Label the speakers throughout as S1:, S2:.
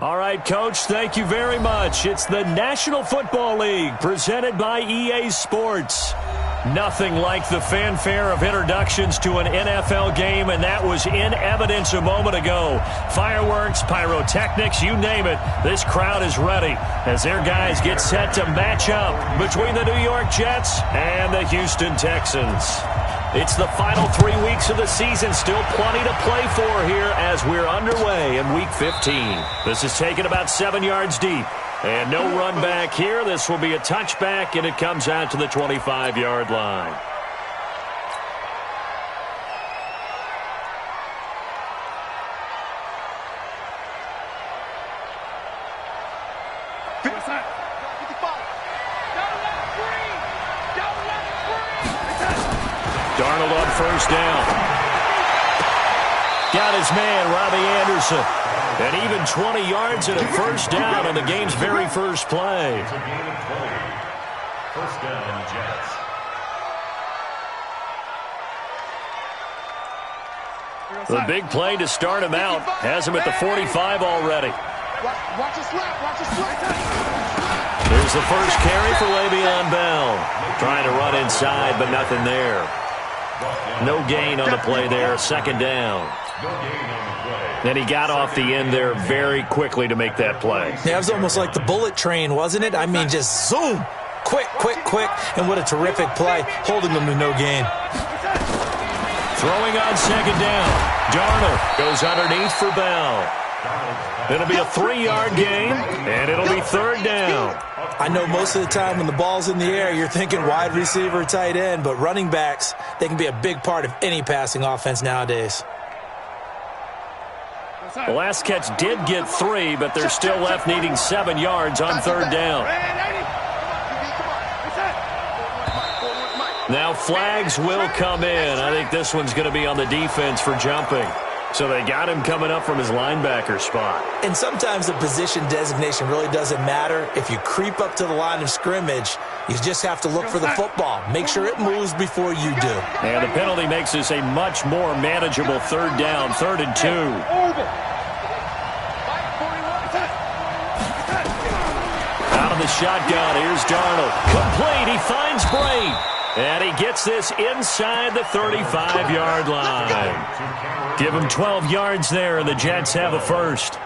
S1: All right, Coach, thank you very much. It's the National Football League presented by EA Sports. Nothing like the fanfare of introductions to an NFL game, and that was in evidence a moment ago. Fireworks, pyrotechnics, you name it. This crowd is ready as their guys get set to match up between the New York Jets and the Houston Texans. It's the final 3 weeks of the season. Still plenty to play for here as we're underway in Week 15. This is taken about 7 yards deep. And no run back here. This will be a touchback, and it comes out to the 25-yard line. Darnold on first down. Got his man, Robbie Anderson. And even 20 yards and a first down on the game's very first play.
S2: First down, Jets.
S1: The big play to start him out has him at the 45 already.
S3: Watch the slap, watch the slap.
S1: There's the first carry for Le'Veon Bell. Trying to run inside, but nothing there. No gain on the play there, second down. And he got off the end there very quickly to make that play.
S4: Yeah, it was almost like the bullet train, wasn't it? I mean, just zoom. Quick, quick, quick. And what a terrific play, holding them to no gain.
S1: Throwing on second down. Darnold goes underneath for Bell. It'll be a 3-yard gain, and it'll be third down.
S4: I know most of the time when the ball's in the air, you're thinking wide receiver, tight end, but running backs, they can be a big part of any passing offense nowadays.
S1: The last catch did get 3, but they're still left needing 7 yards on third down. Now flags will come in. I think this one's going to be on the defense for jumping. So they got him coming up from his linebacker spot.
S4: And sometimes the position designation really doesn't matter. If you creep up to the line of scrimmage, you just have to look for the football. Make sure it moves before you do.
S1: And the penalty makes this a much more manageable third down, 3rd and 2. Out of the shotgun, here's Darnold. Complete, he finds Braid. And he gets this inside the 35-yard line. Give him 12 yards there, and the Jets have a first.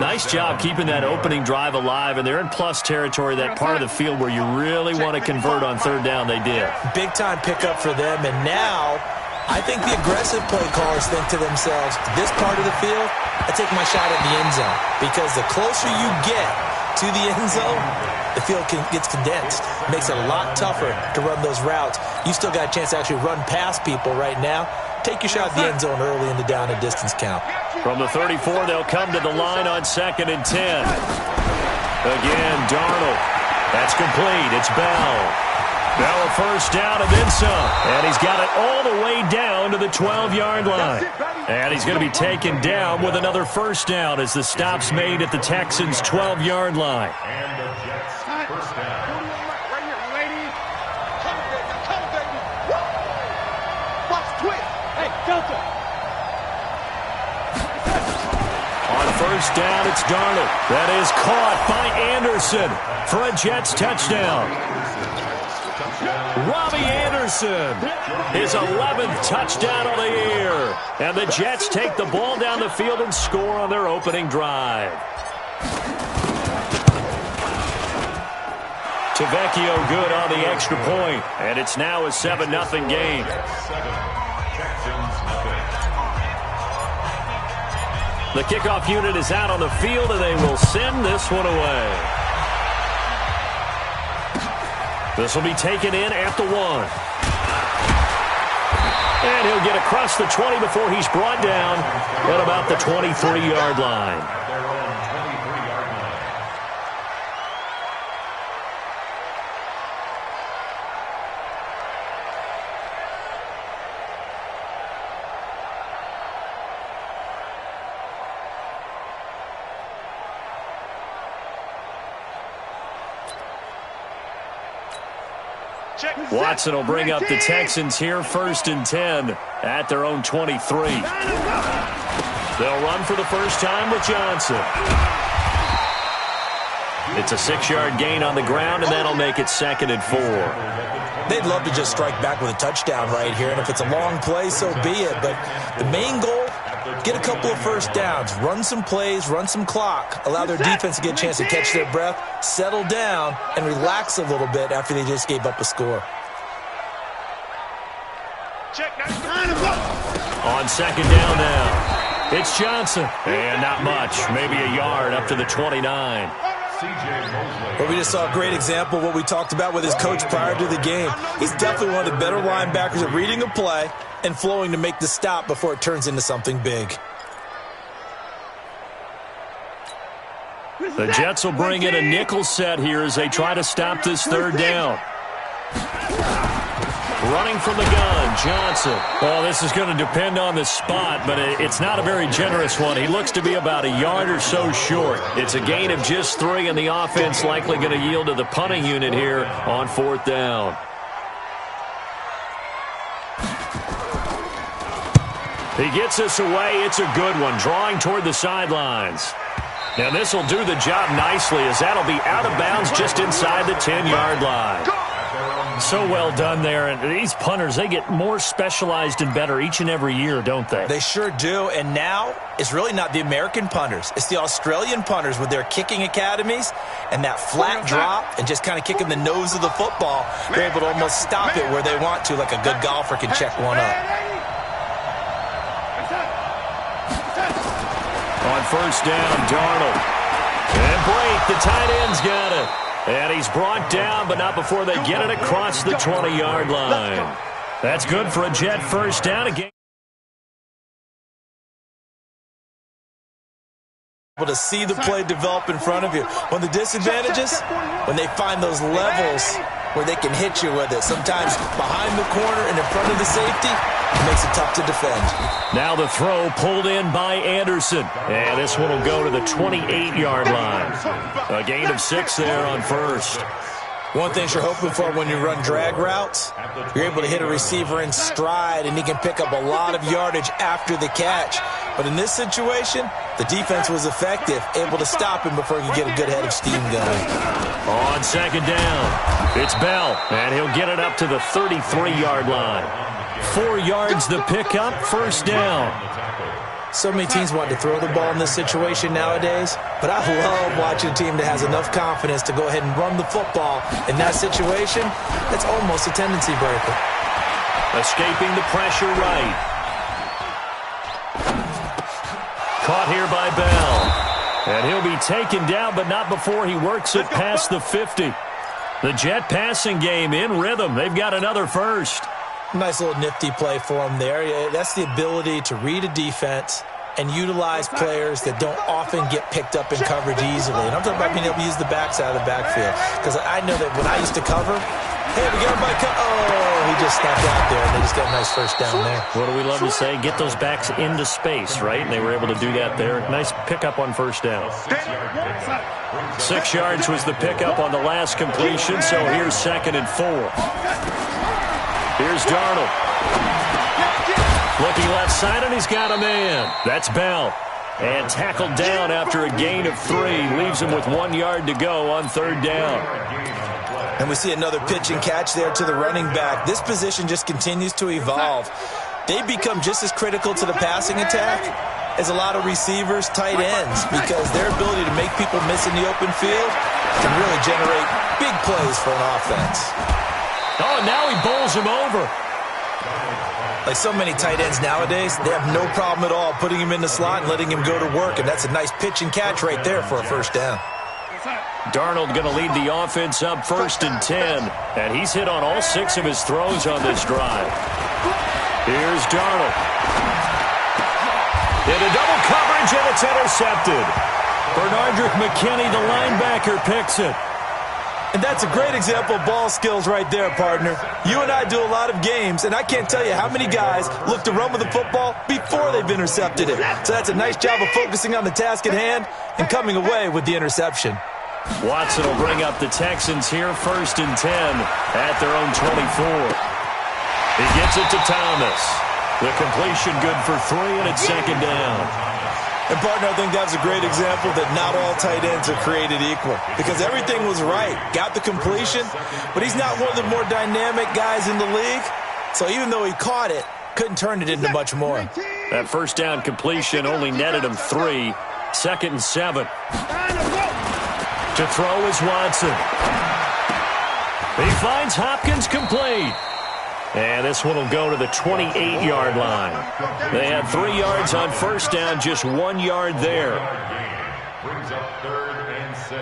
S1: Nice job keeping that opening drive alive, and they're in plus territory, that part of the field where you really want to convert on third down. They did.
S4: Big-time pickup for them, and now I think the aggressive play callers think to themselves, this part of the field, I take my shot at the end zone, because the closer you get to the end zone, the field gets condensed. It makes it a lot tougher to run those routes. You still got a chance to actually run past people right now. Take your shot at the end zone early in the down and distance count.
S1: From the 34, they'll come to the line on 2nd and 10. Again, Darnold. That's complete. It's Bell. Bell a first down and then some. And he's got it all the way down to the 12-yard line. And he's going to be taken down with another first down as the stop's made at the Texans' 12-yard line.
S2: And the Jets, first down.
S1: On first down, it's Darnold. That is caught by Anderson for a Jets touchdown. Robbie Anderson, his 11th touchdown of the year. And the Jets take the ball down the field and score on their opening drive. Tavecchio good on the extra point, and it's now a 7-0 game. The kickoff unit is out on the field, and they will send this one away. This will be taken in at the 1. And he'll get across the 20 before he's brought down at about the 23-yard line. Watson will bring up the Texans here, 1st and 10 at their own 23. They'll run for the first time with Johnson. It's a 6-yard gain on the ground, and that'll make it 2nd and 4.
S4: They'd love to just strike back with a touchdown right here, and if it's a long play, so be it. But the main goal, get a couple of first downs, run some plays, run some clock, allow their defense to get a chance to catch their breath, settle down, and relax a little bit after they just gave up a score.
S1: On 2nd down now, it's Johnson. And not much, maybe a yard up to the 29.
S4: Well, we just saw a great example of what we talked about with his coach prior to the game. He's definitely one of the better linebackers at reading a play and flowing to make the stop before it turns into something big.
S1: The Jets will bring in a nickel set here as they try to stop this 3rd down. Running from the gun, Johnson. Well, this is going to depend on the spot, but it's not a very generous one. He looks to be about a yard or so short. It's a gain of just 3, and the offense likely going to yield to the punting unit here on 4th down. He gets us away. It's a good one, drawing toward the sidelines. Now, this will do the job nicely as that'll be out of bounds just inside the 10-yard line. So well done there. And these punters, they get more specialized and better each and every year, don't they?
S4: They sure do. And now it's really not the American punters. It's the Australian punters with their kicking academies and that flat drop and just kind of kicking the nose of the football. They're able to almost stop it where they want to, like a good golfer can check one up.
S1: On 1st down, Darnold. And Blake, the tight end's got it. And he's brought down, but not before they get it across the 20-yard line. That's good for a Jet 1st down again.
S4: Able to see the play develop in front of you. One of the disadvantages, when they find those levels where they can hit you with it. Sometimes behind the corner and in front of the safety, it makes it tough to defend.
S1: Now the throw pulled in by Anderson. And this one will go to the 28-yard line. A gain of 6 there on 1st.
S4: One thing you're hoping for when you run drag routes, you're able to hit a receiver in stride, and he can pick up a lot of yardage after the catch. But in this situation, the defense was effective, able to stop him before he could get a good head of steam going.
S1: On 2nd down, it's Bell, and he'll get it up to the 33-yard line. 4 yards the pickup, 1st down.
S4: So many teams want to throw the ball in this situation nowadays, but I love watching a team that has enough confidence to go ahead and run the football. In that situation, that's almost a tendency breaker.
S1: Escaping the pressure right. Caught here by Bell. And he'll be taken down, but not before he works it past the 50. The Jet passing game in rhythm. They've got another 1st.
S4: Nice little nifty play for him there. That's the ability to read a defense and utilize players that don't often get picked up in coverage easily. And I'm talking about being able to use the backside of the backfield. Because I know that when I used to cover, hey, we got everybody he just stepped out there, and they just got a nice 1st down there.
S1: What do we love to say? Get those backs into space, right? And they were able to do that there. Nice pickup on 1st down. 6 yards was the pickup on the last completion, so here's 2nd and 4. Here's Darnold. Looking left side, and he's got a man. That's Bell. And tackled down after a gain of 3. Leaves him with 1 yard to go on 3rd down.
S4: And we see another pitch and catch there to the running back. This position just continues to evolve. They become just as critical to the passing attack as a lot of receivers, tight ends, because their ability to make people miss in the open field can really generate big plays for an offense.
S1: Oh, and now he bowls him over.
S4: Like so many tight ends nowadays, they have no problem at all putting him in the slot and letting him go to work, and that's a nice pitch and catch right there for a 1st down.
S1: Darnold going to lead the offense up 1st and 10, and he's hit on all 6 of his throws on this drive. Here's Darnold. Into double coverage, and it's intercepted. Bernardrick McKinney, the linebacker, picks it.
S4: And that's a great example of ball skills right there, partner. You and I do a lot of games, and I can't tell you how many guys look to run with the football before they've intercepted it. So that's a nice job of focusing on the task at hand and coming away with the interception.
S1: Watson will bring up the Texans here, 1st and 10 at their own 24. He gets it to Thomas. The completion good for 3, and it's 2nd down.
S4: And, partner, I think that's a great example that not all tight ends are created equal because everything was right. Got the completion, but he's not one of the more dynamic guys in the league. So even though he caught it, couldn't turn it into much more.
S1: That first down completion only netted him 3. 2nd and 7. To throw is Watson. He finds Hopkins complete. And this one will go to the 28-yard line. They had 3 yards on first down, just 1 yard there.
S2: Brings up 3rd and 6.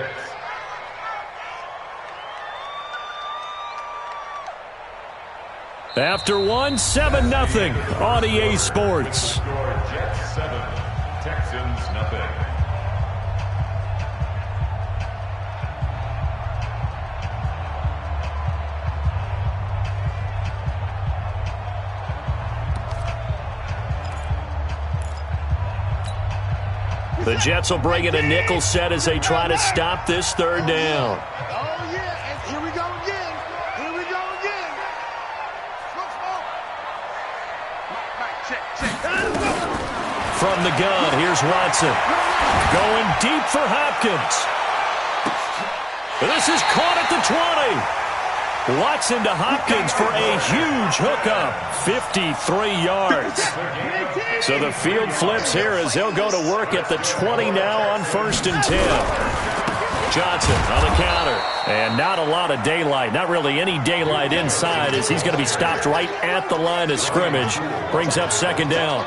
S1: After 1, 7-0 on EA Sports.
S2: Jets 7, Texans nothing.
S1: The Jets will bring in a nickel set as they try to stop this 3rd down.
S3: Oh, yeah. And here we go again. Here we go again. Check.
S1: From the gun, here's Watson. Going deep for Hopkins. This is caught at the 20. Watson to Hopkins for a huge hookup. 53 yards. So the field flips here as they'll go to work at the 20 now on 1st and 10. Johnson on the counter. And not a lot of daylight. Not really any daylight inside as he's going to be stopped right at the line of scrimmage. Brings up 2nd down.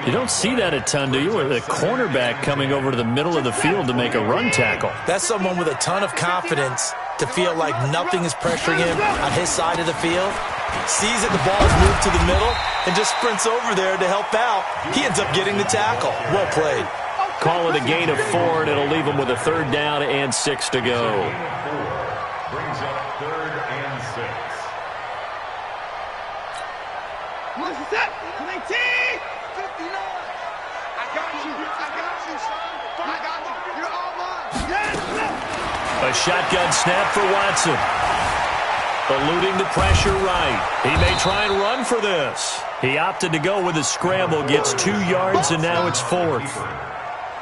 S1: You don't see that a ton, do you? With a cornerback coming over to the middle of the field to make a run tackle.
S4: That's someone with a ton of confidence to feel like nothing is pressuring him on his side of the field. Sees that the ball is moved to the middle and just sprints over there to help out. He ends up getting the tackle. Well played.
S1: Call it a gain of 4, and it'll leave him with a 3rd down and 6 to go.
S2: Brings up 3rd and 6.
S3: What's that? 19! 59! I got you, son. I got you. You're all mine. Yes!
S1: A shotgun snap for Watson. Eluding the pressure right. He may try and run for this. He opted to go with a scramble, gets 2 yards, and now it's 4th.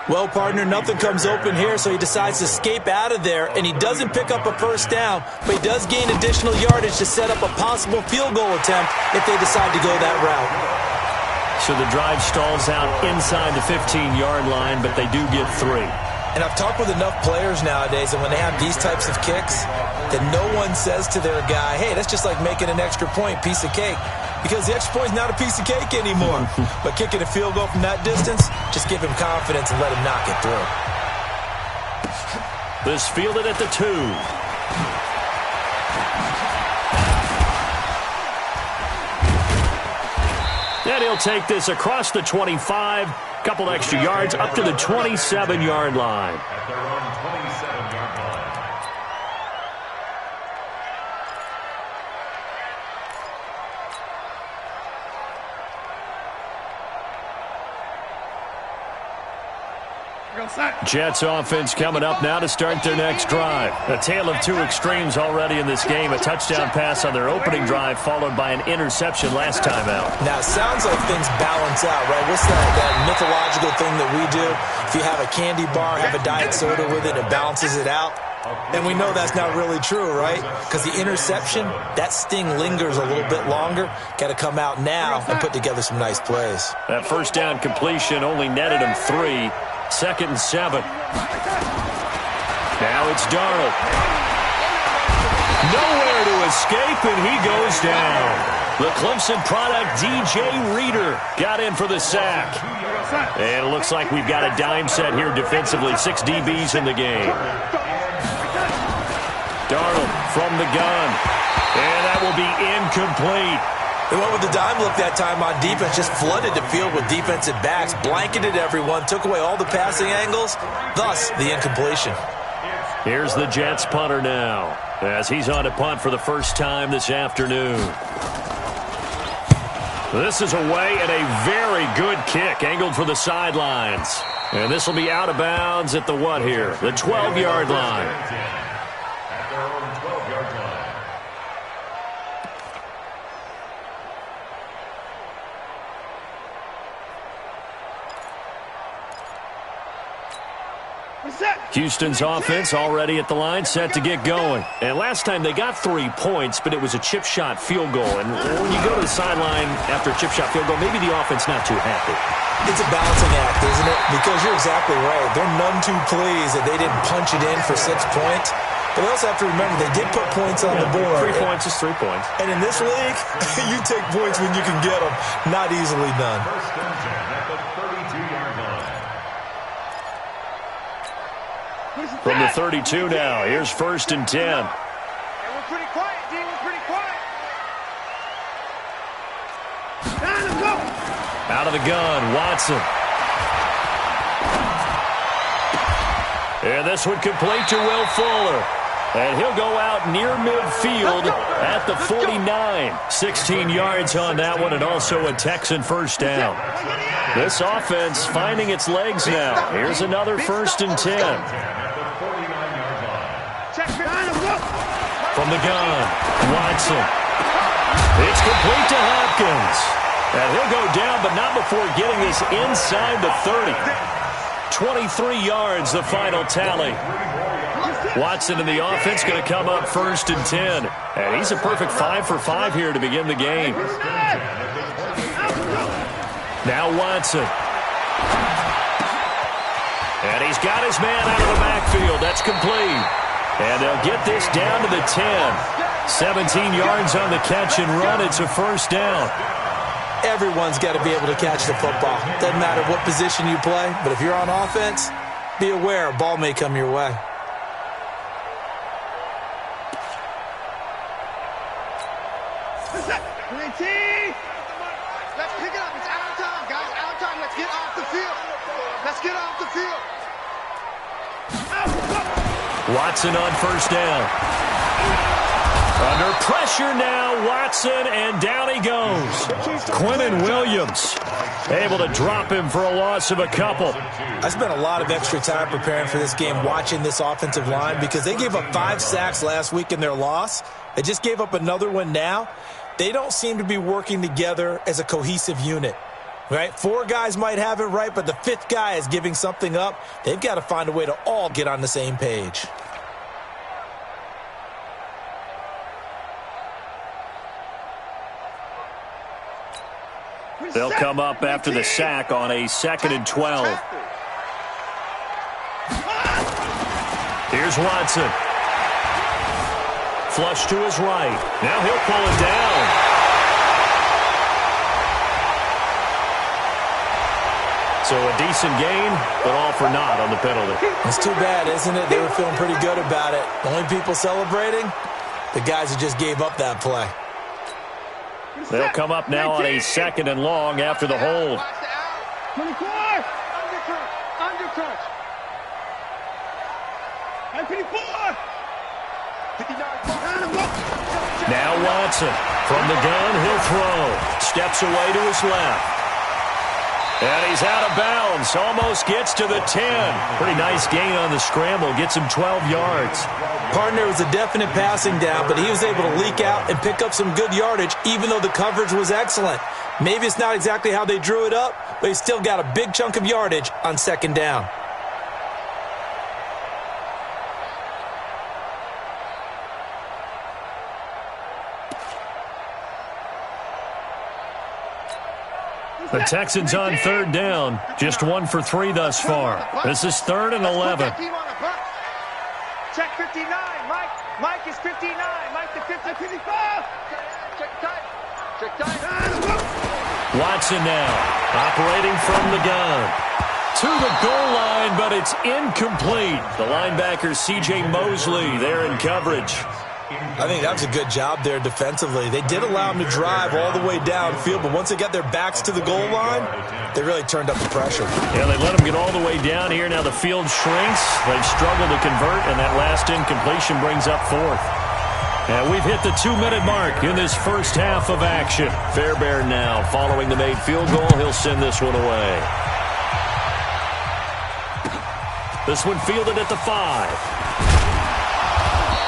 S4: Well, partner, nothing comes open here, so he decides to escape out of there, and he doesn't pick up a 1st down, but he does gain additional yardage to set up a possible field goal attempt if they decide to go that route.
S1: So the drive stalls out inside the 15-yard line, but they do get 3.
S4: And I've talked with enough players nowadays, and when they have these types of kicks, that no one says to their guy, hey, that's just like making an extra point, piece of cake. Because the extra point is not a piece of cake anymore. But kicking a field goal from that distance, just give him confidence and let him knock it through.
S1: This fielded at the 2. Then he'll take this across the 25. Couple extra yards up to the 27-yard line.
S2: At their own 27-yard line.
S1: Jets offense coming up now to start their next drive. A tale of 2 extremes already in this game. A touchdown pass on their opening drive followed by an interception last time out.
S4: Now, it sounds like things balance out, right? What's that mythological thing that we do? If you have a candy bar, have a diet soda with it, it balances it out. And we know that's not really true, right? Because the interception, that sting lingers a little bit longer. Got to come out now and put together some nice plays.
S1: That first down completion only netted him 3. 2nd and 7. Now it's Darnold. Nowhere to escape, and he goes down. The Clemson product, DJ Reader, got in for the sack. And it looks like we've got a dime set here defensively. 6 DBs in the game. Darnold from the gun. And that will be incomplete.
S4: They went with the dime look that time on defense, just flooded the field with defensive backs, blanketed everyone, took away all the passing angles, thus the incompletion.
S1: Here's the Jets punter now, as he's on to punt for the first time this afternoon. This is away and a very good kick, angled for the sidelines. And this will be out of bounds at the what here? The 12-yard line.
S2: At their own 12-yard line.
S1: Houston's offense already at the line, set to get going. And last time they got 3 points, but it was a chip shot field goal. And when you go to the sideline after a chip shot field goal, maybe the offense not too happy.
S4: It's a balancing act, isn't it? Because you're exactly right. They're none too pleased that they didn't punch it in for 6 points. But they also have to remember they did put points on the board.
S1: 3 points is 3 points.
S4: And in this league, you take points when you can get them. Not easily done.
S2: First and 10 at the 32-yard line.
S1: From the 32 now, here's first and 10.
S3: And we're pretty quiet, D. We're pretty quiet. Let's go.
S1: Out of the gun, Watson. And this one complete to Will Fuller. And he'll go out near midfield at the 49. 16 yards on that one, and also a Texan first down. This offense finding its legs now. Here's another first and 10. From the gun, Watson. It's complete to Hopkins. And he'll go down, but not before getting this inside the 30. 23 yards, the final tally. Watson in the offense going to come up first and 10. And he's a perfect 5 for 5 here to begin the game. Now Watson. And he's got his man out of the backfield. That's complete. And they'll get this down to the 10. 17 yards on the catch and run. It's a first down.
S4: Everyone's got to be able to catch the football. Doesn't matter what position you play, but if you're on offense, be aware a ball may come your way.
S3: Let's pick it up. It's out of time, guys. Out of time. Let's get off the field. Let's get off the field.
S1: Watson on first down. Under pressure now, Watson, and down he goes. Quinnen Williams able to drop him for a loss of a couple.
S4: I spent a lot of extra time preparing for this game watching this offensive line because they gave up 5 sacks last week in their loss. They just gave up another one now. They don't seem to be working together as a cohesive unit. Right? 4 guys might have it right, but the 5th guy is giving something up. They've got to find a way to all get on the same page.
S1: They'll come up after the sack on a 2nd and 12. Here's Watson. Flush to his right. Now he'll pull it down. So a decent gain, but all for naught on the penalty.
S4: It's too bad, isn't it? They were feeling pretty good about it. The only people celebrating, the guys who just gave up that play.
S1: They'll come up now on a 2nd and long after the hold.
S3: 24. Undercrunch. 54. 59.
S1: Now Watson. From the gun, he'll throw. Steps away to his left. And he's out of bounds. Almost gets to the 10. Pretty nice gain on the scramble. Gets him 12 yards.
S4: Partner was a definite passing down, but he was able to leak out and pick up some good yardage, even though the coverage was excellent. Maybe it's not exactly how they drew it up, but he still got a big chunk of yardage on 2nd down.
S1: The Texans on 3rd down. Just 1 for 3 thus far. This is 3rd and 11.
S3: Check 59. Mike is 59. Mike to 55. Check tight. Check tight.
S1: Watson now operating from the gun. To the goal line, but it's incomplete. The linebacker C.J. Mosley there in coverage.
S4: I think that was a good job there defensively. They did allow them to drive all the way downfield, but once they got their backs to the goal line, they really turned up the pressure.
S1: Yeah, they let them get all the way down here. Now the field shrinks. They've struggled to convert, and that last incompletion brings up 4th. And we've hit the 2-minute mark in this first half of action. Fairbairn now following the made field goal. He'll send this one away. This one fielded at the 5.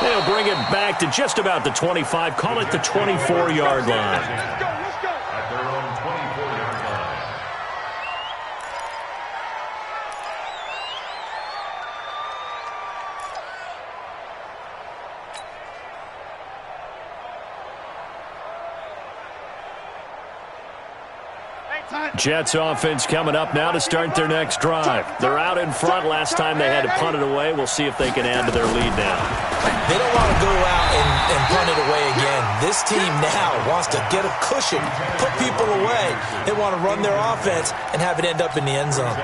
S1: They'll bring it back to just about the 25. Call it the 24-yard line.
S3: Let's go.
S2: At their own 24-yard line.
S1: Jets offense coming up now to start their next drive. They're out in front. Last time they had to punt it away. We'll see if they can add to their lead now.
S4: They don't want to go out and punt it away again. This team now wants to get a cushion, put people away. They want to run their offense and have it end up in the end zone.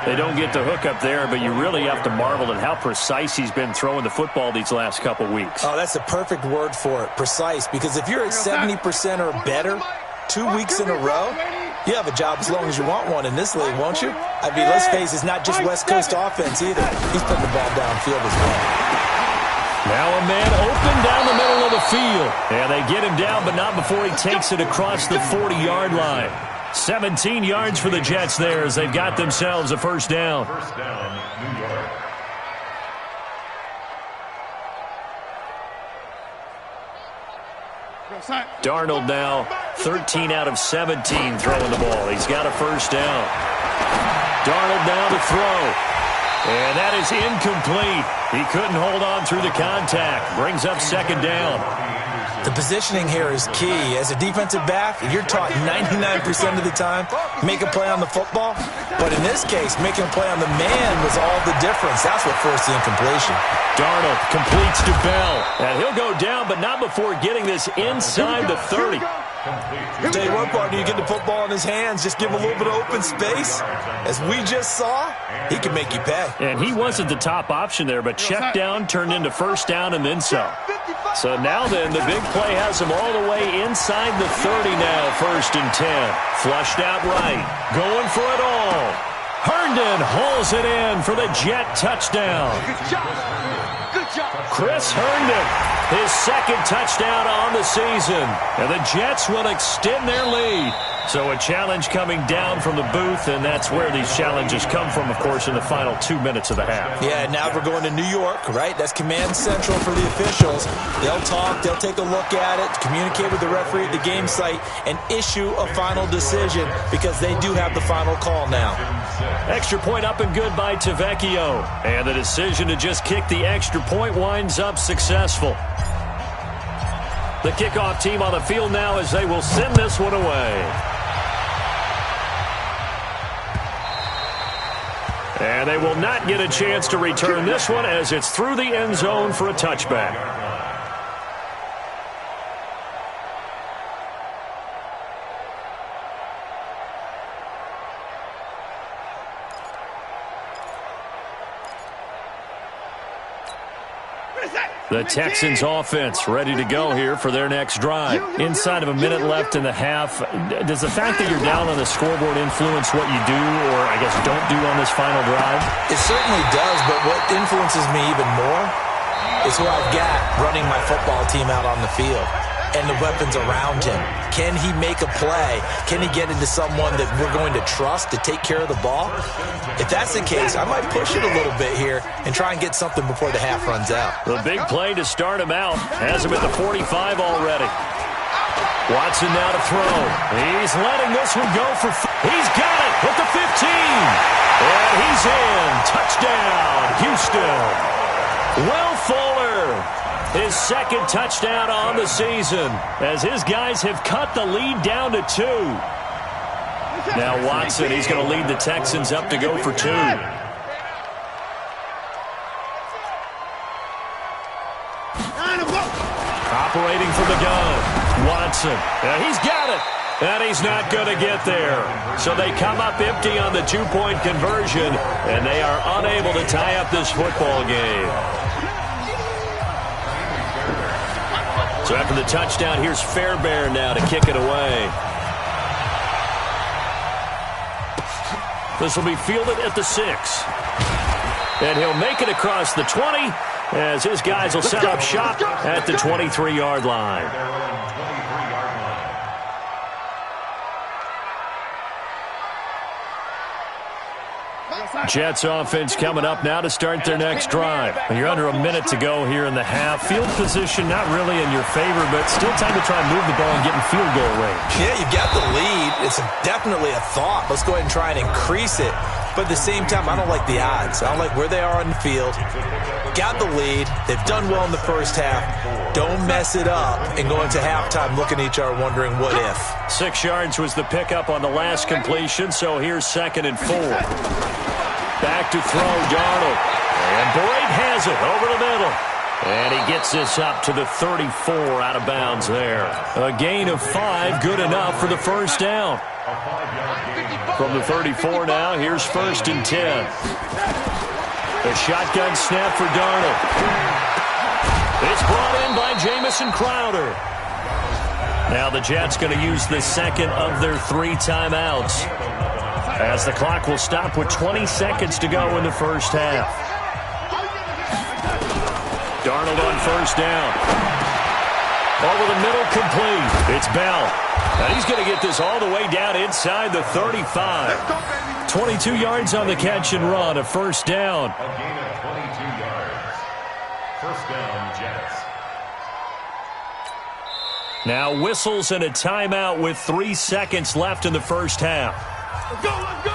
S1: They don't get the hook up there, but you really have to marvel at how precise he's been throwing the football these last couple weeks.
S4: Oh, that's the perfect word for it, precise, because if you're at 70% or better 2 weeks in a row, you have a job as long as you want one in this league, won't you? I mean, let's face it, it's not just West Coast offense either. He's putting the ball downfield as well.
S1: Now a man open down the middle of the field. And they get him down, but not before he takes it across the 40-yard line. 17 yards for the Jets there as they've got themselves a first down.
S2: First down, New York.
S1: Darnold now 13 out of 17 throwing the ball. He's got a first down. Darnold down to throw. And that is incomplete. He couldn't hold on through the contact. Brings up second down.
S4: The positioning here is key. As a defensive back, you're taught 99% of the time, make a play on the football. But in this case, making a play on the man was all the difference. That's what forced the incompletion.
S1: Darnold completes to Bell. And he'll go down, but not before getting this inside the 30.
S4: I'll tell you what, partner, you get the football in his hands, just give him a little bit of open space. As we just saw, he can make you pay.
S1: And he wasn't the top option there, but check down turned into first down and then some. So now then, the big play has him all the way inside the 30 now, first and 10. Flushed out right, going for it all. Herndon hauls it in for the Jet touchdown.
S3: Good job. Good job.
S1: Chris Herndon, his second touchdown on the season. And the Jets will extend their lead. So a challenge coming down from the booth, and that's where these challenges come from, of course, in the final 2 minutes of the half.
S4: Yeah, now we're going to New York, right? That's command central for the officials. They'll talk, they'll take a look at it, communicate with the referee at the game site, and issue a final decision because they do have the final call now.
S1: Extra point up and good by Tavecchio. And the decision to just kick the extra point winds up successful. The kickoff team on the field now as they will send this one away. And they will not get a chance to return this one as it's through the end zone for a touchback. The Texans offense ready to go here for their next drive. Inside of a minute left in the half, does the fact that you're down on the scoreboard influence what you do or, I guess, don't do on this final drive?
S4: It certainly does, but what influences me even more is who I've got running my football team out on the field and the weapons around him. Can he make a play? Can he get into someone that we're going to trust to take care of the ball? If that's the case, I might push it a little bit here and try and get something before the half runs out.
S1: The big play to start him out. Has him at the 45 already. Watson now to throw. He's letting this one go for... He's got it at the 15. And he's in. Touchdown, Houston. Will Fuller. His second touchdown on the season as his guys have cut the lead down to 2. Now Watson, he's going to lead the Texans up to go for 2. Operating from the gun, Watson. Now he's got it. And he's not going to get there. So they come up empty on the 2-point conversion, and they are unable to tie up this football game. So after the touchdown, here's Fairbairn now to kick it away. This will be fielded at the 6. And he'll make it across the 20 as his guys will set up shop at the 23-yard line. Jets offense coming up now to start their next drive. You're under a minute to go here in the half. Field position not really in your favor, but still time to try and move the ball and get in field goal range.
S4: Yeah, you've got the lead. It's definitely a thought. Let's go ahead and try and increase it. But at the same time, I don't like the odds. I don't like where they are on the field. Got the lead. They've done well in the first half. Don't mess it up and go into halftime looking at each other wondering what if.
S1: 6 yards was the pickup on the last completion, so here's 2nd and 4. Back to throw, Darnold. And Boyd has it over the middle. And he gets this up to the 34 out of bounds there. A gain of 5, good enough for the first down. From the 34 now, here's 1st and 10. The shotgun snap for Darnold. It's brought in by Jamison Crowder. Now the Jets going to use the second of their 3 timeouts, as the clock will stop with 20 seconds to go in the first half. Darnold on 1st down. Over the middle, complete. It's Bell. And he's going to get this all the way down inside the 35. 22 yards on the catch and run, a 1st down.
S2: A gain of 22 yards. 1st down, Jets.
S1: Now whistles and a timeout with 3 seconds left in the first half.
S3: Let's go, let's go!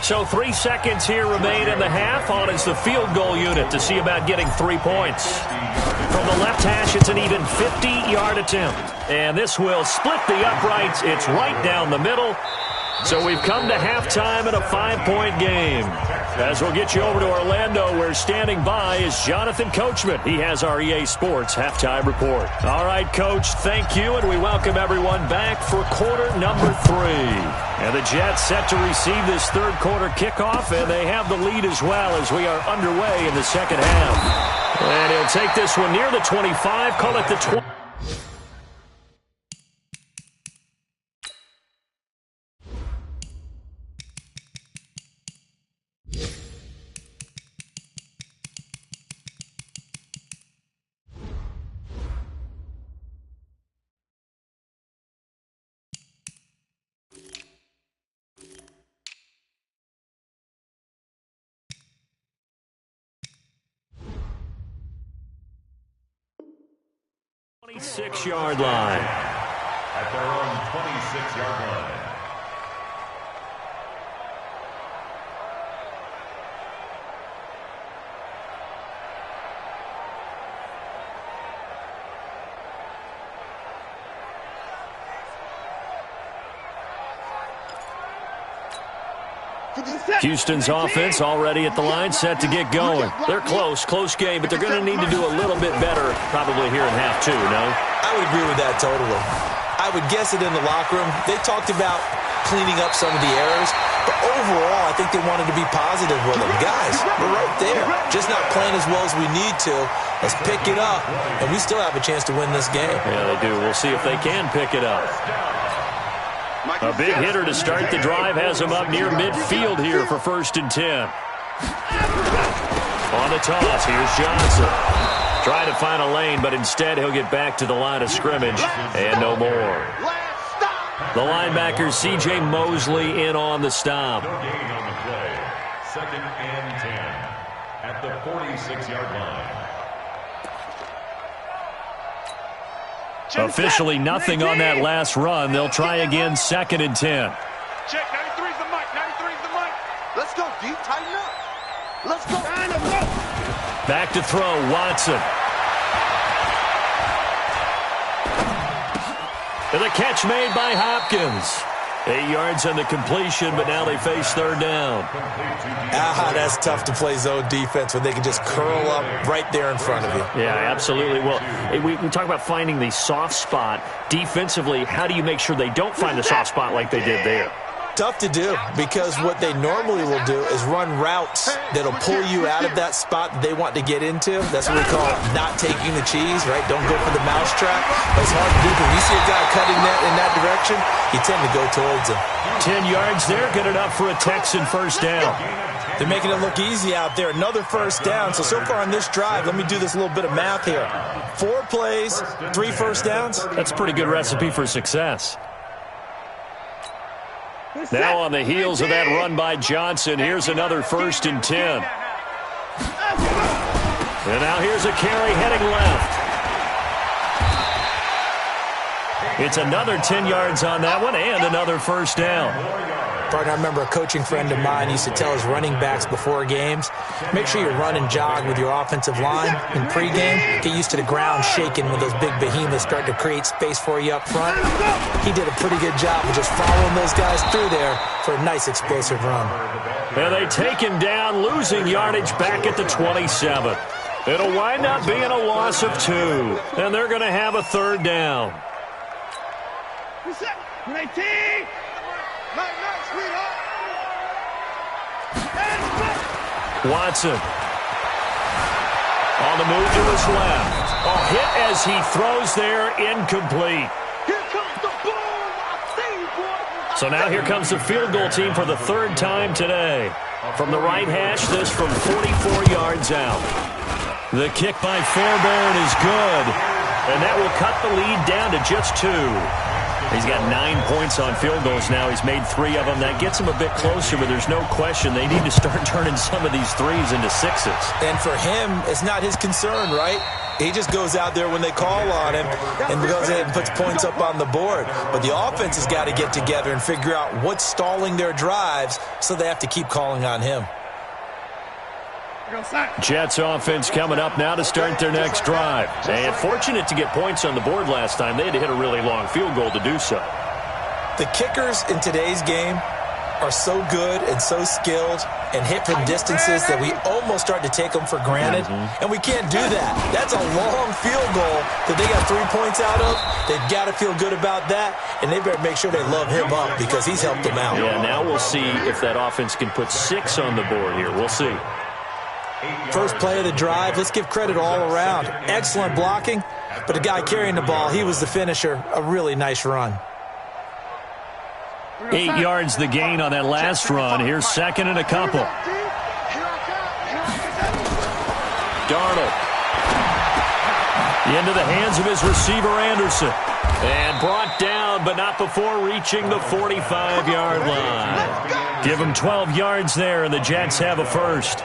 S1: So 3 seconds here remain in the half. On is the field goal unit to see about getting 3 points. From the left hash, it's an even 50-yard attempt. And this will split the uprights. It's right down the middle. So we've come to halftime in a 5-point game. As we'll get you over to Orlando, where standing by is Jonathan Coachman. He has our EA Sports halftime report. All right, Coach, thank you, and we welcome everyone back for quarter number 3. And the Jets set to receive this 3rd quarter kickoff, and they have the lead as well as we are underway in the second half. And he'll take this one near the 25, call it the 20. Yard line.
S2: At their own 26-yard line.
S1: Houston's offense already at the line, set to get going. They're close game, but they're going to need to do a little bit better probably here in half 2, no?
S4: I would agree with that totally. I would guess it in the locker room. They talked about cleaning up some of the errors, but overall, I think they wanted to be positive with them. Guys, we're right there. Just not playing as well as we need to. Let's pick it up, and we still have a chance to win this game.
S1: Yeah, they do. We'll see if they can pick it up. A big hitter to start the drive has him up near midfield here for 1st and 10. On the toss, here's Johnson. Trying to find a lane, but instead he'll get back to the line of scrimmage and no more. The linebacker, C.J. Mosley, in on the stop.
S2: No gain on the play. 2nd and 10 at the 46-yard line.
S1: Officially nothing on that last run. They'll try again, 2nd and 10.
S3: Check, 93's the mic, 93's the mic. Let's go, D, tighten up. Let's go.
S1: Back to throw, Watson. And the catch made by Hopkins. 8 yards on the completion, but now they face 3rd down.
S4: That's tough to play zone defense when they can just curl up right there in front of you.
S1: Yeah, absolutely. Well, we talk about finding the soft spot. Defensively, how do you make sure they don't find the soft spot like they did there?
S4: Tough to do, because what they normally will do is run routes that'll pull you out of that spot that they want to get into. That's what we call not taking the cheese, right? Don't go for the mousetrap. It's hard to do because you see a guy cutting that in that direction, you tend to go towards him.
S1: 10 yards there, good enough for a Texan 1st down.
S4: They're making it look easy out there. Another 1st down. So far on this drive, let me do this little bit of math here. 4 plays, 3 1st downs.
S1: That's a pretty good recipe for success. Now on the heels of that run by Johnson, here's another 1st and 10. And now here's a carry heading left. It's another 10 yards on that one and another first down.
S4: Partner, I remember a coaching friend of mine used to tell his running backs before games, make sure you run and jog with your offensive line in pregame. Get used to the ground shaking when those big behemoths start to create space for you up front. He did a pretty good job of just following those guys through there for a nice explosive run.
S1: And they take him down, losing yardage back at the 27. It'll wind up being a loss of 2, and they're going to have a third down. Watson on the move to his left. A hit as he throws there, incomplete. So now here comes the field goal team for the third time today. From the right hash, this from 44 yards out. The kick by Fairbairn is good, and that will cut the lead down to just 2. He's got 9 points on field goals now. He's made 3 of them. That gets him a bit closer, but there's no question they need to start turning some of these 3s into 6s.
S4: And for him, it's not his concern, right? He just goes out there when they call on him and goes ahead and puts points up on the board. But the offense has got to get together and figure out what's stalling their drives, so they have to keep calling on him.
S1: Jets offense coming up now to start their next drive. And fortunate to get points on the board last time. They had to hit a really long field goal to do so.
S4: The kickers in today's game are so good and so skilled and hit from distances that we almost start to take them for granted. And we can't do that. That's a long field goal that they got 3 points out of. They've got to feel good about that, and they better make sure they love him up because he's helped them out.
S1: Yeah, now we'll see if that offense can put 6 on the board here. We'll see.
S4: First play of the drive, let's give credit all around. Excellent blocking, but the guy carrying the ball, he was the finisher. A really nice run.
S1: 8 yards the gain on that last run. Here's second and a couple. Darnold. Into the hands of his receiver, Anderson. And brought down, but not before reaching the 45-yard line. Give him 12 yards there, and the Jets have a first.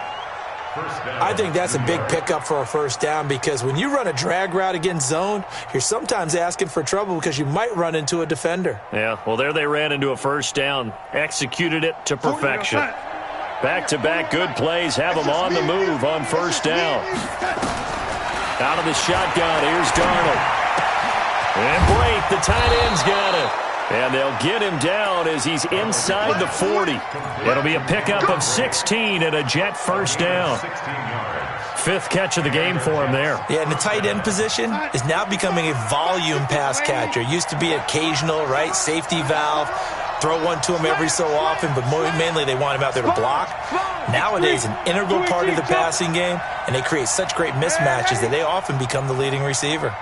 S4: I think that's a big pickup for a first down because when you run a drag route against zone, you're sometimes asking for trouble because you might run into a defender.
S1: Yeah, well, there they ran into a first down. Executed it to perfection. Back-to-back good plays have them on the move on first down. Out of the shotgun, here's Darnold. And Blake, the tight end's got it. And they'll get him down as he's inside the 40. It'll be a pickup of 16 and a Jet first down. 5th catch of the game for him there.
S4: Yeah, and the tight end position is now becoming a volume pass catcher. Used to be occasional, right? Safety valve. Throw one to him every so often, but mainly they want him out there to block. Nowadays, an integral part of the passing game, and they create such great mismatches that they often become the leading receiver.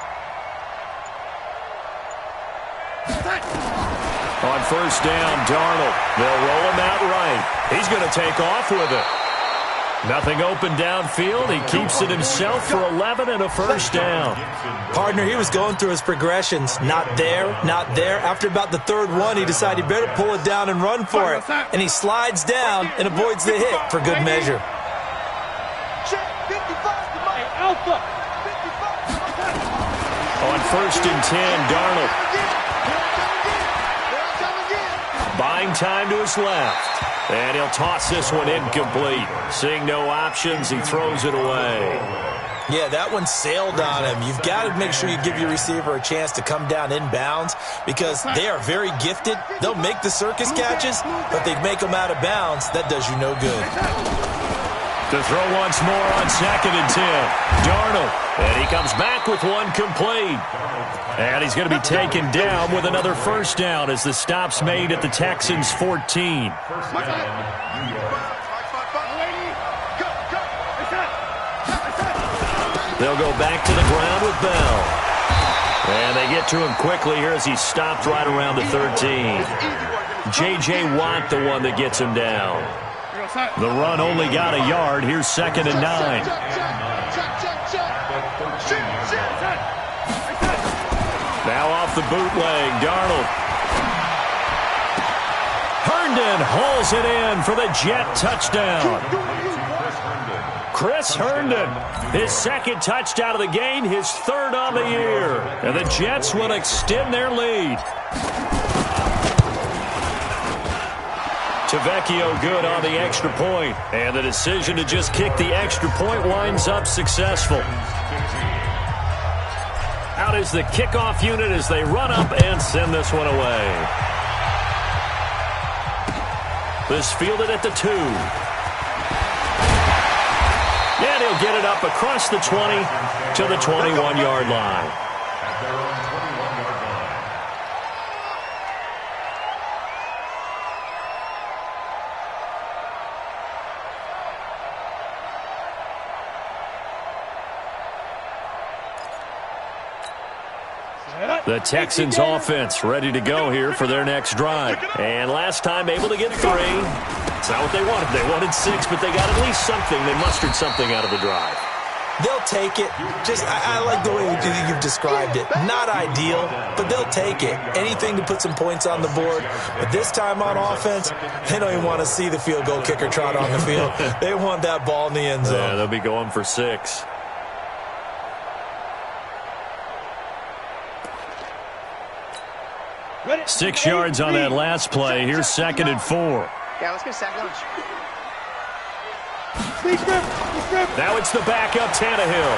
S1: On first down, Darnold. They'll roll him out right. He's going to take off with it. Nothing open downfield. He keeps it himself for 11 and a first down.
S4: Partner, he was going through his progressions. Not there, not there. After about the third one, he decided he better pull it down and run for it. And he slides down and avoids the hit for good measure.
S1: On first and 10, Darnold. Buying time to his left. And he'll toss this one incomplete. Seeing no options, he throws it away.
S4: Yeah, that one sailed on him. You've got to make sure you give your receiver a chance to come down inbounds because they are very gifted. They'll make the circus catches, but they make them out of bounds. That does you no good.
S1: To throw once more on second and 10. Darnold. And he comes back with one complete. And he's going to be taken down with another first down as the stop's made at the Texans' 14. They'll go back to the ground with Bell. And they get to him quickly here as he's stopped right around the 13. J.J. Watt, the one that gets him down. The run only got a yard. Here's second and 9. Now off the bootleg, Darnold. Herndon hauls it in for the Jet touchdown. Chris Herndon. His second touchdown of the game, his third on the year. And the Jets will extend their lead. Tavecchio good on the extra point. And the decision to just kick the extra point winds up successful. Out is the kickoff unit as they run up and send this one away. This fielded at the 2. And he'll get it up across the 20 to the 21-yard line.
S2: At their own 21-yard line.
S1: The Texans offense ready to go here for their next drive. And last time able to get 3. It's not what they wanted. They wanted 6, but they got at least something. They mustered something out of the drive.
S4: They'll take it. I like the way you've described it. Not ideal, but they'll take it. Anything to put some points on the board. But this time on offense, they don't even want to see the field goal kicker trot on the field. They want that ball in the end zone.
S1: Yeah, they'll be going for 6.
S3: Ready?
S1: 6 yards on that last play. Here's 2nd and 4.
S5: Yeah, let's get sack lunch.
S1: Now it's the backup, Tannehill.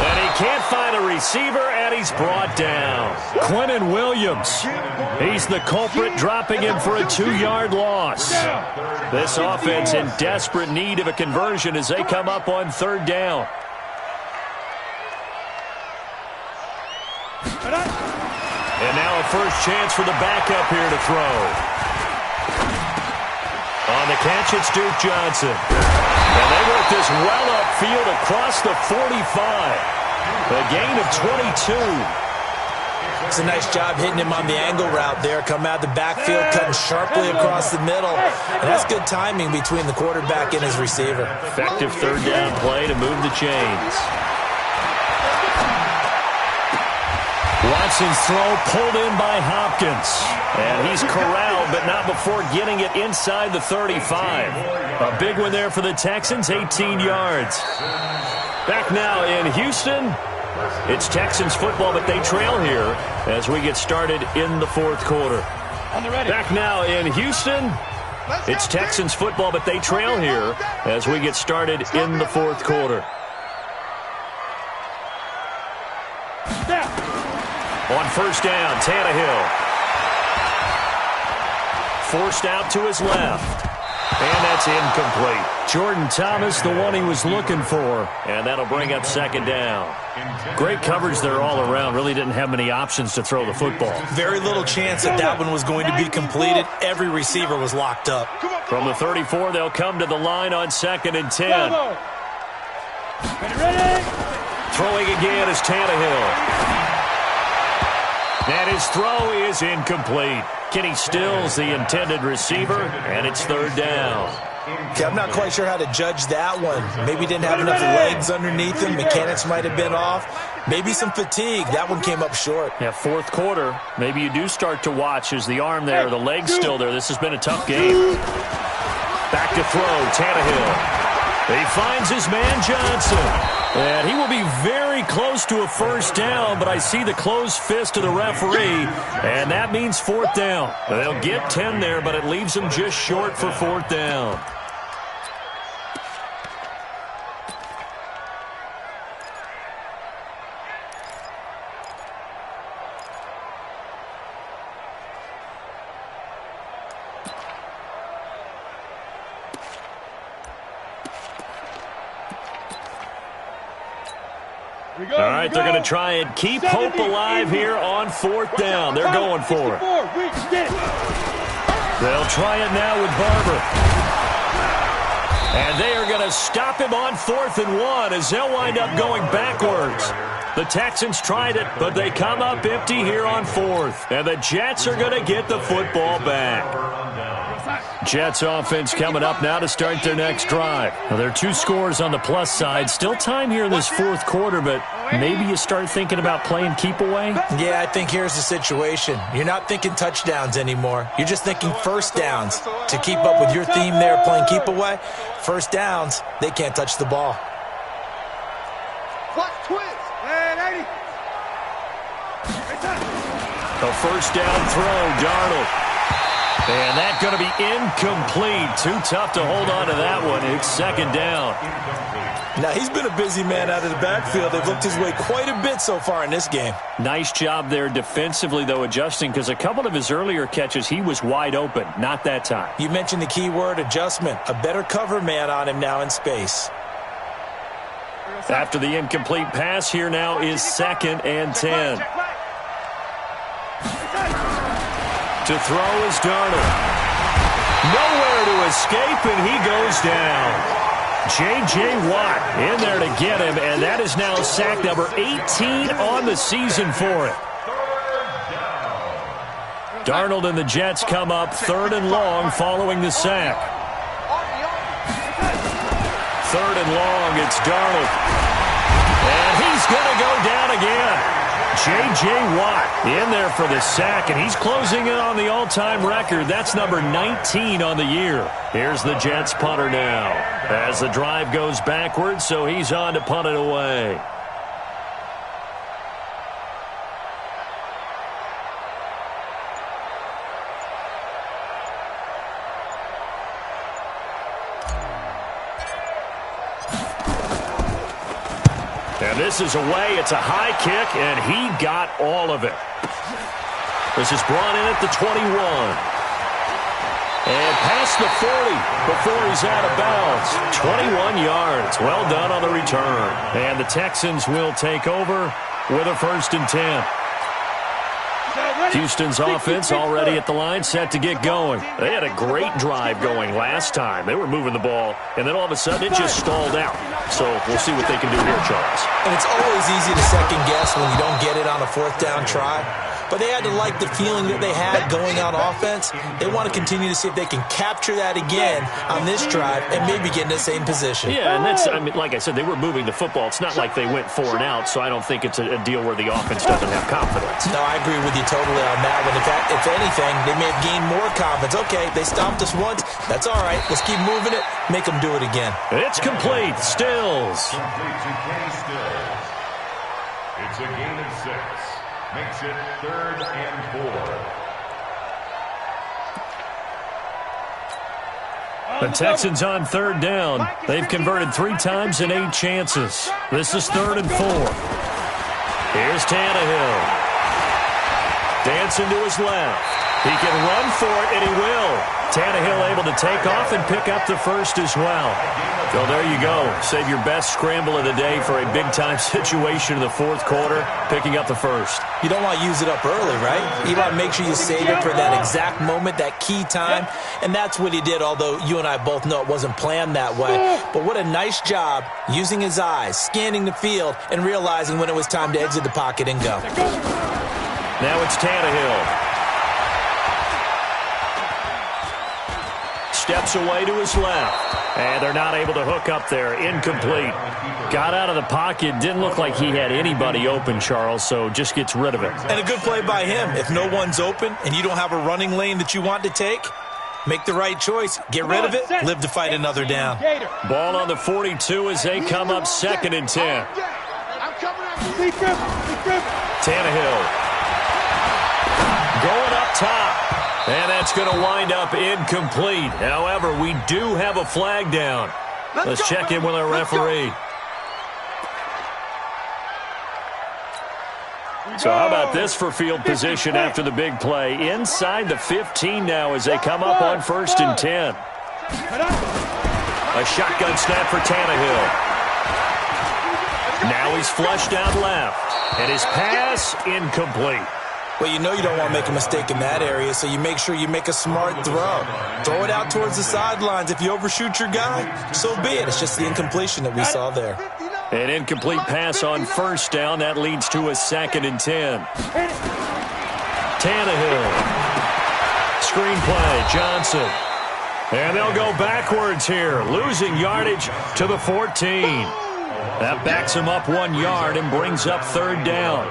S1: And he can't find a receiver, and he's brought down. Quentin Williams. He's the culprit, dropping him for a 2-yard loss. This offense in desperate need of a conversion as they come up on 3rd down. And now a first chance for the backup here to throw. On the catch, it's Duke Johnson. And they work this well upfield across the 45. A gain of 22.
S4: It's a nice job hitting him on the angle route there. Come out of the backfield, cutting sharply across the middle. And that's good timing between the quarterback and his receiver.
S1: Effective 3rd down play to move the chains. Watson's throw pulled in by Hopkins. And he's corralled, but not before getting it inside the 35. A big one there for the Texans, 18 yards. Back now in Houston. It's Texans football, but they trail here as we get started in the 4th quarter. Back now in Houston. It's Texans football, but they trail here as we get started in the 4th quarter. On 1st down, Tannehill. Forced out to his left. And that's incomplete. Jordan Thomas, the one he was looking for. And that'll bring up 2nd down. Great coverage there all around. Really didn't have many options to throw the football.
S4: Very little chance that one was going to be completed. Every receiver was locked up.
S1: From the 34, they'll come to the line on 2nd and 10.
S3: Ready?
S1: Throwing again is Tannehill. And his throw is incomplete. Kenny Stills, the intended receiver, and it's 3rd down.
S4: Okay, I'm not quite sure how to judge that one. Maybe didn't have enough legs underneath him. Mechanics might have been off. Maybe some fatigue. That one came up short.
S1: Yeah, 4th quarter. Maybe you do start to watch as the arm there, the leg's still there. This has been a tough game. Back to throw, Tannehill. He finds his man Johnson. And he will be very close to a 1st down, but I see the closed fist of the referee, and that means 4th down. They'll get 10 there, but it leaves them just short for 4th down. All right, they're going to try and keep hope alive here on 4th down. They're going for it. They'll try it now with Barber. And they are going to stop him on 4th and 1 as they'll wind up going backwards. The Texans tried it, but they come up empty here on 4th. And the Jets are going to get the football back. Jets offense coming up now to start their next drive. Now, there are 2 scores on the plus side. Still time here in this 4th quarter, but maybe you start thinking about playing keep away?
S4: Yeah, I think here's the situation. You're not thinking touchdowns anymore. You're just thinking first downs. To keep up with your theme there playing keep away, first downs, they can't touch the ball.
S3: Watch twins. And 80.
S1: A first down throw, Darnold. And that's going to be incomplete. Too tough to hold on to that one. It's second down.
S4: Now, he's been a busy man out of the backfield. They've looked his way quite a bit so far in this game.
S1: Nice job there defensively, though, adjusting, because a couple of his earlier catches, he was wide open. Not that time.
S4: You mentioned the key word, adjustment. A better cover man on him now in space.
S1: After the incomplete pass, here now is second and 10. To throw is Darnold. Nowhere to escape, and he goes down. J.J. Watt in there to get him, and that is now sack number 18 on the season for it. Darnold and the Jets come up third and long following the sack. Third and long, it's Darnold. And he's going to go down again. J.J. Watt in there for the sack, and he's closing in on the all-time record. That's number 19 on the year. Here's the Jets punter now as the drive goes backwards, so he's on to punt it away. And this is away. It's a high kick, and he got all of it. This is brought in at the 21. And past the 40 before he's out of bounds. 21 yards. Well done on the return. And the Texans will take over with a first and 10. Houston's offense already at the line, set to get going. They had a great drive going last time. They were moving the ball, and then all of a sudden it just stalled out. So we'll see what they can do here, Charles.
S4: And it's always easy to second guess when you don't get it on a fourth down try. But they had to like the feeling that they had going on offense. They want to continue to see if they can capture that again on this drive and maybe get in the same position.
S1: Yeah, and that's, I mean, like I said, they were moving the football. It's not like they went 4 and out, so I don't think it's a deal where the offense doesn't have confidence.
S4: No, I agree with you totally on that one. In fact, if anything, they may have gained more confidence. Okay, they stopped us once. That's all right. Let's keep moving it. Make them do it again.
S1: It's complete. Stills.
S2: Complete to Kenny Stills. It's a gain of 6. Makes it 3rd and 4.
S1: The Texans on 3rd down. They've converted 3 times in 8 chances. This is 3rd and 4. Here's Tannehill. Dancing to his left. He can run for it, and he will. Tannehill able to take off and pick up the first as well. So there you go. Save your best scramble of the day for a big-time situation in the 4th quarter, picking up the first.
S4: You don't want to use it up early, right? You want to make sure you save it for that exact moment, that key time. And that's what he did, although you and I both know it wasn't planned that way. But what a nice job using his eyes, scanning the field, and realizing when it was time to exit the pocket and go.
S1: Now it's Tannehill. Steps away to his left. And they're not able to hook up there. Incomplete. Got out of the pocket. Didn't look like he had anybody open, Charles, so just gets rid of it.
S4: And a good play by him. If no one's open and you don't have a running lane that you want to take, make the right choice. Get rid of it. Live to fight another down.
S1: Ball on the 42 as they come up 2nd and 10. Tannehill. Going up top. And that's going to wind up incomplete. However, we do have a flag down. Let's check in with our referee. So how about this for field position after the big play? Inside the 15 now as they come up on 1st and 10. A shotgun snap for Tannehill. Now he's flushed out left. And his pass incomplete.
S4: Well, you know you don't want to make a mistake in that area, so you make sure you make a smart throw. Throw it out towards the sidelines. If you overshoot your guy, so be it. It's just the incompletion that we saw there.
S1: An incomplete pass on 1st down. That leads to a 2nd and 10. Tannehill. Screen play, Johnson. And they'll go backwards here, losing yardage to the 14. That backs him up 1 yard and brings up third down.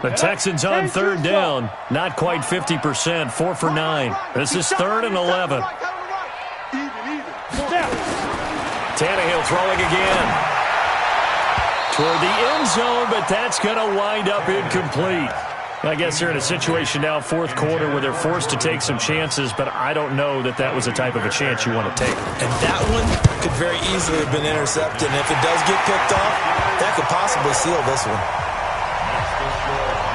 S1: The Texans on third down, not quite 50%, 4 for 9. This is 3rd and 11. Tannehill throwing again. Toward the end zone, but that's going to wind up incomplete. I guess they're in a situation now, fourth quarter, where they're forced to take some chances, but I don't know that that was the type of a chance you want to take.
S4: And that one could very easily have been intercepted, and if it does get picked off, that could possibly seal this one.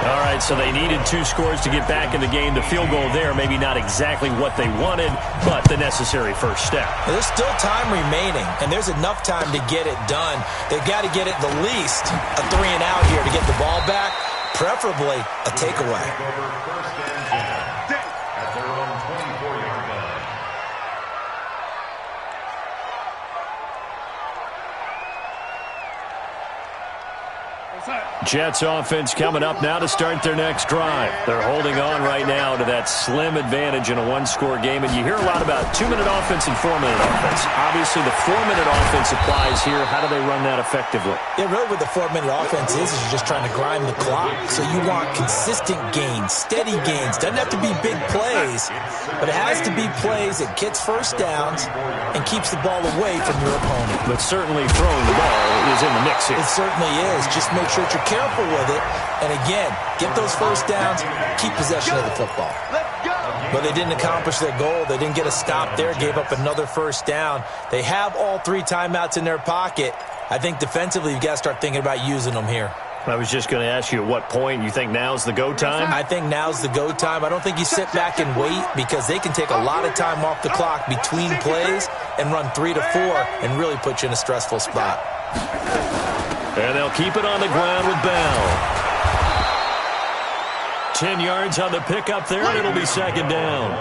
S1: All right, so they needed 2 scores to get back in the game. The field goal there, maybe not exactly what they wanted, but the necessary first step.
S4: There's still time remaining, and there's enough time to get it done. They've got to get it the least a 3 and out here to get the ball back, preferably a takeaway.
S2: At their own 24-yard line.
S1: Jets offense coming up now to start their next drive. They're holding on right now to that slim advantage in a 1-score game. And you hear a lot about 2-minute offense and 4-minute offense. Obviously, the 4-minute offense applies here. How do they run that effectively?
S4: Yeah, really what the 4-minute offense is you're just trying to grind the clock. So you want consistent gains, steady gains. Doesn't have to be big plays, but it has to be plays that gets first downs and keeps the ball away from your opponent.
S1: But certainly throwing the ball is in the mix here.
S4: It certainly is. Just make sure that you're careful with it. And again, get those first downs, keep possession of the football. But they didn't accomplish their goal. They didn't get a stop there, gave up another first down. They have all 3 timeouts in their pocket. I think defensively you've got to start thinking about using them here.
S1: I was just going to ask you at what point you think now's the go time?
S4: I think now's the go time. I don't think you sit back and wait because they can take a lot of time off the clock between plays and run 3 to 4 and really put you in a stressful spot.
S1: And they'll keep it on the ground with Bell. 10 yards on the pickup there, and it'll be second down.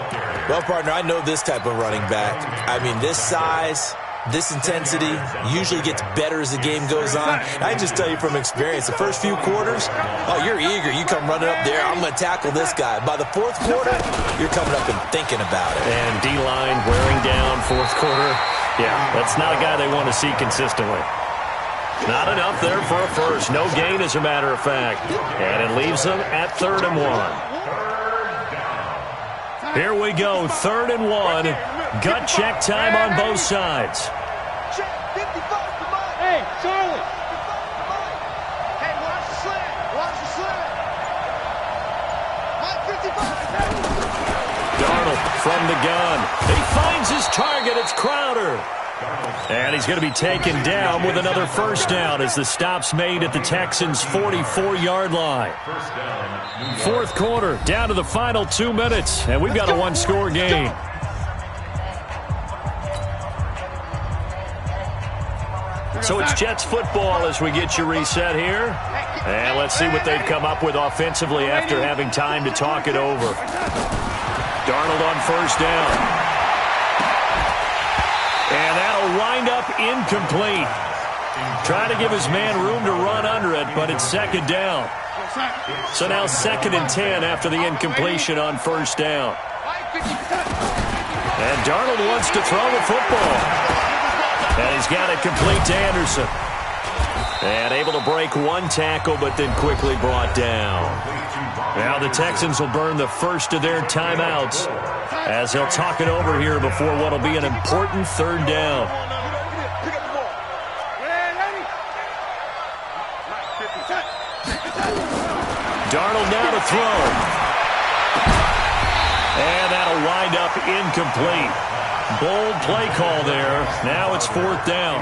S4: Well, partner, I know this type of running back. I mean, this size, this intensity usually gets better as the game goes on. I just tell you from experience, the first few quarters, oh, you're eager. You come running up there, I'm going to tackle this guy. By the fourth quarter, you're coming up and thinking about it.
S1: And D-line wearing down fourth quarter. Yeah, that's not a guy they want to see consistently. Not enough there for a first. No gain, as a matter of fact. And it leaves them at 3rd and 1. Here we go, 3rd and 1. Gut check time on both sides.
S3: Hey, Charlie. Hey, watch the slant. Watch the slant. Mike 55.
S1: Darnold from the gun. He finds his target. It's Crowder. And he's going to be taken down with another first down as the stop's made at the Texans' 44-yard line. Fourth quarter, down to the final 2 minutes, and we've got a 1-score game. So it's Jets football as we get you reset here. And let's see what they've come up with offensively after having time to talk it over. Darnold on first down. And that'll wind up incomplete. Trying to give his man room to run under it, but it's second down. So now 2nd and 10 after the incompletion on first down. And Darnold wants to throw the football. And he's got it complete to Anderson. And able to break 1 tackle, but then quickly brought down. Now the Texans will burn the first of their timeouts as they'll talk it over here before what will be an important 3rd down. Darnold now to throw. And that'll wind up incomplete. Bold play call there. Now it's 4th down.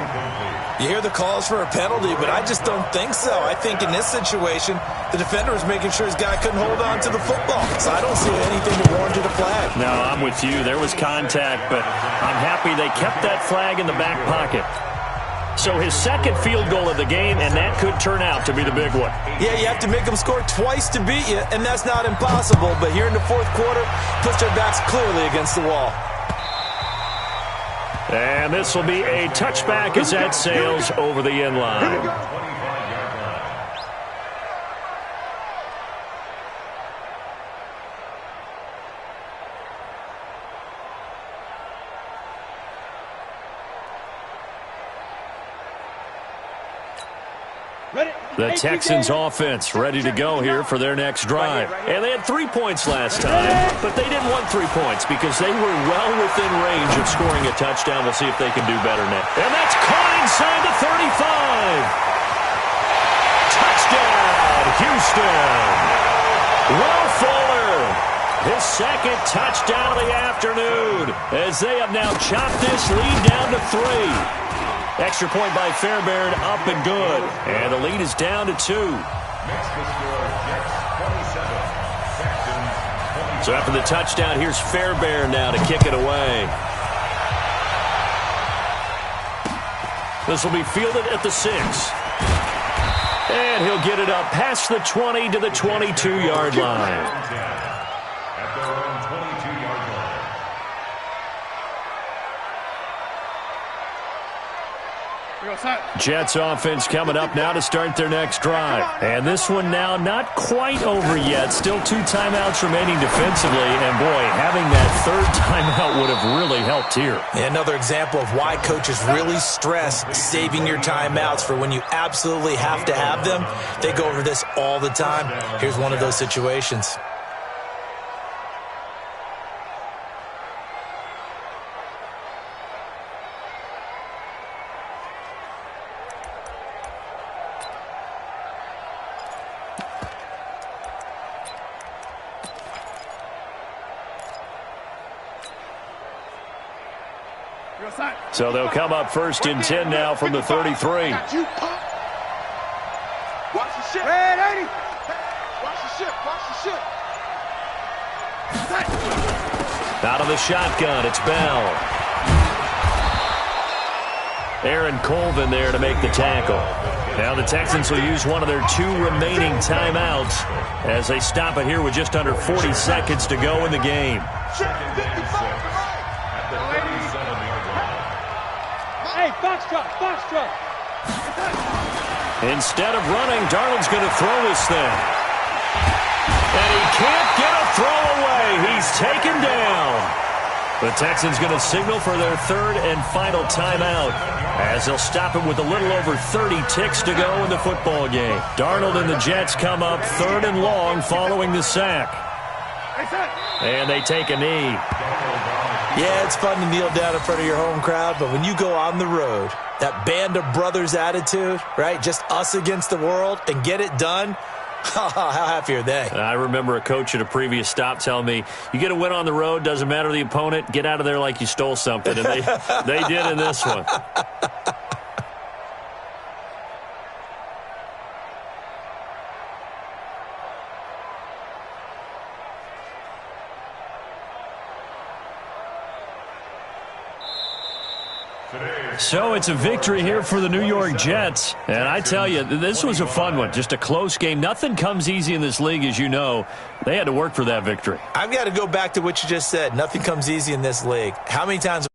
S4: You hear the calls for a penalty, but I just don't think so. I think in this situation, the defender was making sure his guy couldn't hold on to the football. So I don't see anything to warrant a flag.
S1: No, I'm with you. There was contact, but I'm happy they kept that flag in the back pocket. So his 2nd field goal of the game, and that could turn out to be the big one.
S4: Yeah, you have to make them score twice to beat you, and that's not impossible. But here in the fourth quarter, puts their backs clearly against the wall.
S1: And this will be a touchback as that sails over the end line. The Texans offense ready to go here for their next drive. And they had 3 points last time, but they didn't want 3 points because they were well within range of scoring a touchdown. We'll see if they can do better now. And that's caught inside the 35. Touchdown, Houston. Will Fuller, his second touchdown of the afternoon, as they have now chopped this lead down to 3. Extra point by Fairbairn, up and good. And the lead is down to 2.
S2: Makes the score Jets 27, Texans 20.
S1: So after the touchdown, here's Fairbairn now to kick it away. This will be fielded at the 6. And he'll get it up past the 20 to the 22-yard line.
S2: At their own 22-yard line.
S1: Jets offense coming up now to start their next drive. And this one now not quite over yet. Still 2 timeouts remaining defensively. And, boy, having that third timeout would have really helped here.
S4: Another example of why coaches really stress saving your timeouts for when you absolutely have to have them. They go over this all the time. Here's one of those situations.
S1: So they'll come up 1st and 10 now from the 33.
S3: Watch the ship. Red 80. Watch the ship. Watch the ship.
S1: Out of the shotgun, it's Bell. Aaron Colvin there to make the tackle. Now the Texans will use one of their 2 remaining timeouts as they stop it here with just under 40 seconds to go in the game.
S3: Hey, Foxtrot.
S1: Instead of running, Darnold's going to throw this thing. And he can't get a throw away. He's taken down. The Texans going to signal for their 3rd and final timeout as they'll stop it with a little over 30 ticks to go in the football game. Darnold and the Jets come up 3rd and long following the sack. And they take a knee.
S4: Yeah, it's fun to kneel down in front of your home crowd, but when you go on the road, that band of brothers attitude, right, just us against the world, and get it done, how happy are they?
S1: I remember a coach at a previous stop telling me, you get a win on the road, doesn't matter the opponent, get out of there like you stole something. And they did in this one. So it's a victory here for the New York Jets. And I tell you, this was a fun one. Just a close game. Nothing comes easy in this league, as you know. They had to work for that victory.
S4: I've got to go back to what you just said. Nothing comes easy in this league. How many times